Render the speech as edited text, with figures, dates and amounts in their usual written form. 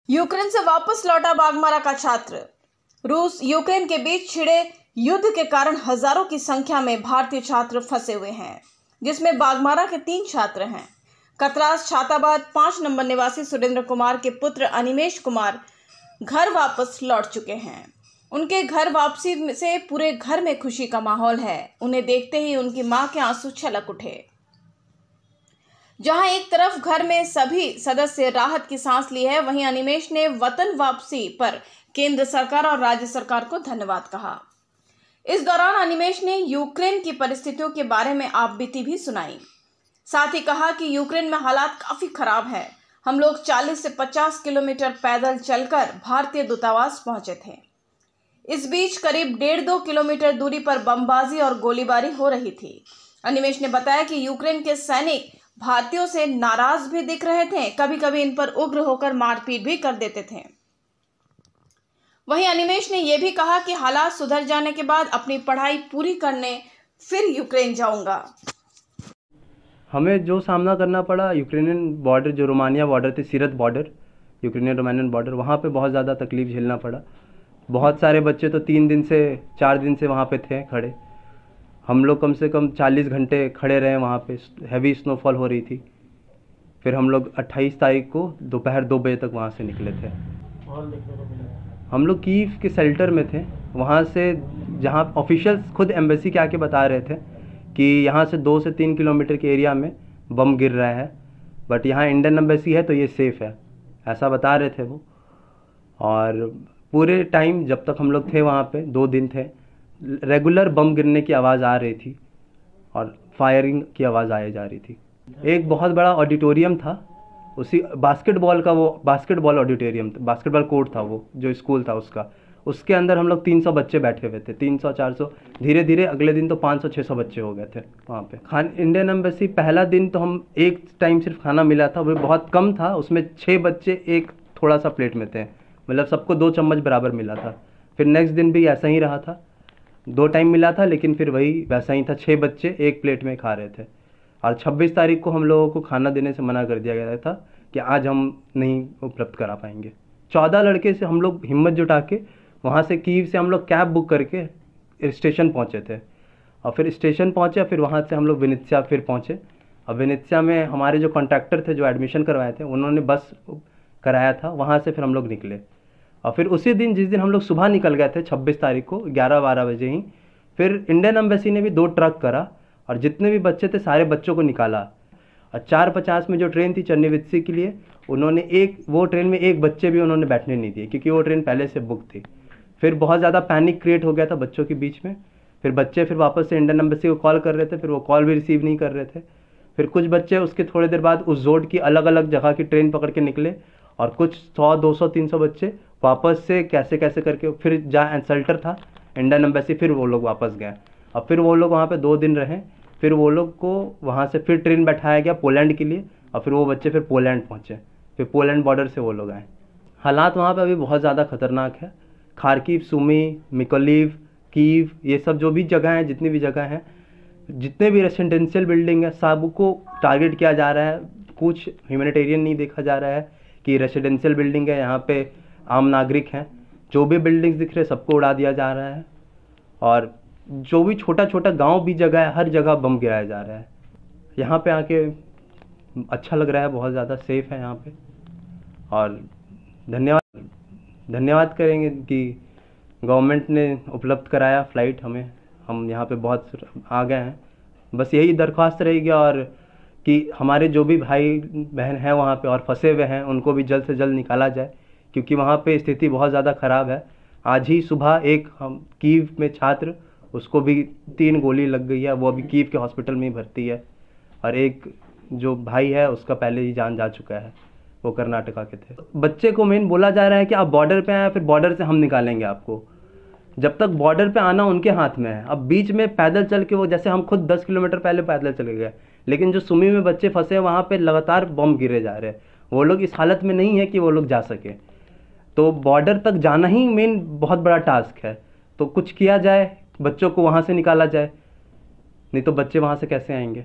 Ukraine से वापस लौटा बाघमारा का छात्र। रूस यूक्रेन के बीच छिड़े युद्ध के कारण हजारों की संख्या में भारतीय छात्र फंसे हुए हैं, जिसमें बाघमारा के 3 छात्र हैं। कतरास छाताबाद 5 नंबर निवासी सुरेंद्र कुमार के पुत्र अनिमेश कुमार घर वापस लौट चुके हैं। उनके घर वापसी से पूरे घर में खुशी का माहौल है। उन्हें देखते ही उनकी मां के आंसू छलक उठे। जहां एक तरफ घर में सभी सदस्य राहत की सांस ली है, वहीं अनिमेश ने वतन वापसी पर केंद्र सरकार और राज्य सरकार को धन्यवाद कहा। इस दौरान अनिमेश ने यूक्रेन की परिस्थितियों के बारे में आपबीती भी सुनाई। साथ ही कहा कि यूक्रेन में हालात काफी खराब है। हम लोग 40 से 50 किलोमीटर पैदल चलकर भारतीय दूतावास पहुंचे थे। इस बीच करीब 1.5-2 किलोमीटर दूरी पर बमबाजी और गोलीबारी हो रही थी। अनिमेश ने बताया कि यूक्रेन के सैनिक भारतीयों से नाराज भी दिख रहे थे। कभी कभी इन पर उग्र होकर मारपीट भी कर देते थे। वहीं अनिमेश ने यह भी कहा कि हालात सुधर जाने के बाद अपनी पढ़ाई पूरी करने फिर यूक्रेन जाऊंगा। हमें जो सामना करना पड़ा, यूक्रेनियन बॉर्डर, जो रोमानिया बॉर्डर थी, सीरत बॉर्डर, यूक्रेनियन रोमानियन बॉर्डर, वहाँ पे बहुत ज़्यादा तकलीफ झेलना पड़ा। बहुत सारे बच्चे तो 3 दिन से 4 दिन से वहाँ पे थे खड़े। हम लोग कम से कम 40 घंटे खड़े रहे वहाँ पे। हैवी स्नोफॉल हो रही थी। फिर हम लोग 28 तारीख को दोपहर 2 बजे तक वहाँ से निकले थे। हम लोग कीव के शेल्टर में थे। वहाँ से जहाँ ऑफिशियल्स खुद एम्बेसी के आके बता रहे थे कि यहाँ से 2 से 3 किलोमीटर के एरिया में बम गिर रहा है, बट यहाँ इंडियन एम्बेसी है तो ये सेफ़ है, ऐसा बता रहे थे वो। और पूरे टाइम जब तक हम लोग थे वहाँ पे, 2 दिन थे, रेगुलर बम गिरने की आवाज़ आ रही थी और फायरिंग की आवाज़ आई जा रही थी। एक बहुत बड़ा ऑडिटोरियम था, उसी बास्केटबॉल ऑडिटोरियम, बास्केटबॉल कोर्ट था वो, जो स्कूल था उसके अंदर हम लोग 300 बच्चे बैठे हुए थे। 300-400, धीरे धीरे अगले दिन तो 500-600 बच्चे हो गए थे वहाँ पे। इंडियन एम्बेसी, पहला दिन तो हम एक टाइम सिर्फ खाना मिला था, वो बहुत कम था। उसमें 6 बच्चे एक थोड़ा सा प्लेट में थे, मतलब सबको 2 चम्मच बराबर मिला था। फिर नेक्स्ट दिन भी ऐसा ही रहा था, 2 टाइम मिला था, लेकिन फिर वही वैसा ही था, 6 बच्चे एक प्लेट में खा रहे थे। और 26 तारीख को हम लोगों को खाना देने से मना कर दिया गया था कि आज हम नहीं उपलब्ध करा पाएंगे। 14 लड़के से हम लोग हिम्मत जुटा के वहाँ से कीव से हम लोग कैब बुक करके स्टेशन पहुँचे थे। और फिर स्टेशन पहुँचे, फिर वहाँ से हम लोग विनित्सिया फिर पहुँचे। और विनित्सिया में हमारे जो कॉन्ट्रैक्टर थे, जो एडमिशन करवाए थे, उन्होंने बस कराया था, वहाँ से फिर हम लोग निकले। और फिर उसी दिन, जिस दिन हम लोग सुबह निकल गए थे 26 तारीख को 11-12 बजे ही, फिर इंडियन एम्बेसी ने भी 2 ट्रक करा और जितने भी बच्चे थे सारे बच्चों को निकाला। और 4:50 में जो ट्रेन थी चन्नीवित्सी के लिए, उन्होंने वो ट्रेन में एक बच्चे भी उन्होंने बैठने नहीं दिए, क्योंकि वो ट्रेन पहले से बुक थी। फिर बहुत ज़्यादा पैनिक क्रिएट हो गया था बच्चों के बीच में। फिर बच्चे फिर वापस से इंडियन एम्बेसी को कॉल कर रहे थे, फिर वो कॉल भी रिसीव नहीं कर रहे थे। फिर कुछ बच्चे उसके थोड़ी देर बाद उस जोड़ की अलग अलग जगह की ट्रेन पकड़ के निकले, और कुछ 100-200-300 बच्चे वापस से कैसे कैसे करके फिर जहाँ शेल्टर था इंडियन एम्बेसी, फिर वो लोग वापस गए। अब फिर वो लोग वहाँ पे 2 दिन रहे। फिर वो लोग को वहाँ से फिर ट्रेन बैठाया गया पोलैंड के लिए, और फिर वो बच्चे फिर पोलैंड पहुँचे। फिर पोलैंड बॉर्डर से वो लोग आए। हालात वहाँ पे अभी बहुत ज़्यादा खतरनाक है। खार्किव, सुमी, मिकोलीव, कीव, ये सब जो भी जगह हैं, जितनी भी जगह हैं, जितने भी रेसिडेंशियल बिल्डिंग है, सबको टारगेट किया जा रहा है। कुछ ह्यूमैनिटेरियन नहीं देखा जा रहा है कि रेसिडेंशियल बिल्डिंग है, यहाँ पे आम नागरिक हैं, जो भी बिल्डिंग्स दिख रहे हैं सबको उड़ा दिया जा रहा है। और जो भी छोटा छोटा गांव भी जगह है, हर जगह बम गिराया जा रहा है। यहाँ पे आके अच्छा लग रहा है, बहुत ज़्यादा सेफ़ है यहाँ पे। और धन्यवाद करेंगे कि गवर्नमेंट ने उपलब्ध कराया फ़्लाइट हमें। हम यहाँ पे बहुत आ गए हैं। बस यही दरख्वास्त रहेगी, और कि हमारे जो भी भाई बहन हैं वहाँ पे और फंसे हुए हैं, उनको भी जल्द से जल्द निकाला जाए, क्योंकि वहाँ पे स्थिति बहुत ज़्यादा ख़राब है। आज ही सुबह एक हम कीव में छात्र, उसको भी 3 गोली लग गई है, वो अभी कीव के हॉस्पिटल में ही भर्ती है। और एक जो भाई है उसका पहले ही जान जा चुका है, वो कर्नाटका के थे। बच्चे को मेन बोला जा रहा है कि आप बॉर्डर पे आए, फिर बॉर्डर से हम निकालेंगे आपको। जब तक बॉर्डर पे आना उनके हाथ में है। अब बीच में पैदल चल के वो, जैसे हम खुद 10 किलोमीटर पहले पैदल चले गए, लेकिन जो सुमी में बच्चे फंसे हैं वहाँ पे लगातार बम गिरे जा रहे हैं। वो लोग इस हालत में नहीं है कि वो लोग जा सके। तो बॉर्डर तक जाना ही मेन बहुत बड़ा टास्क है। तो कुछ किया जाए, बच्चों को वहाँ से निकाला जाए, नहीं तो बच्चे वहाँ से कैसे आएंगे।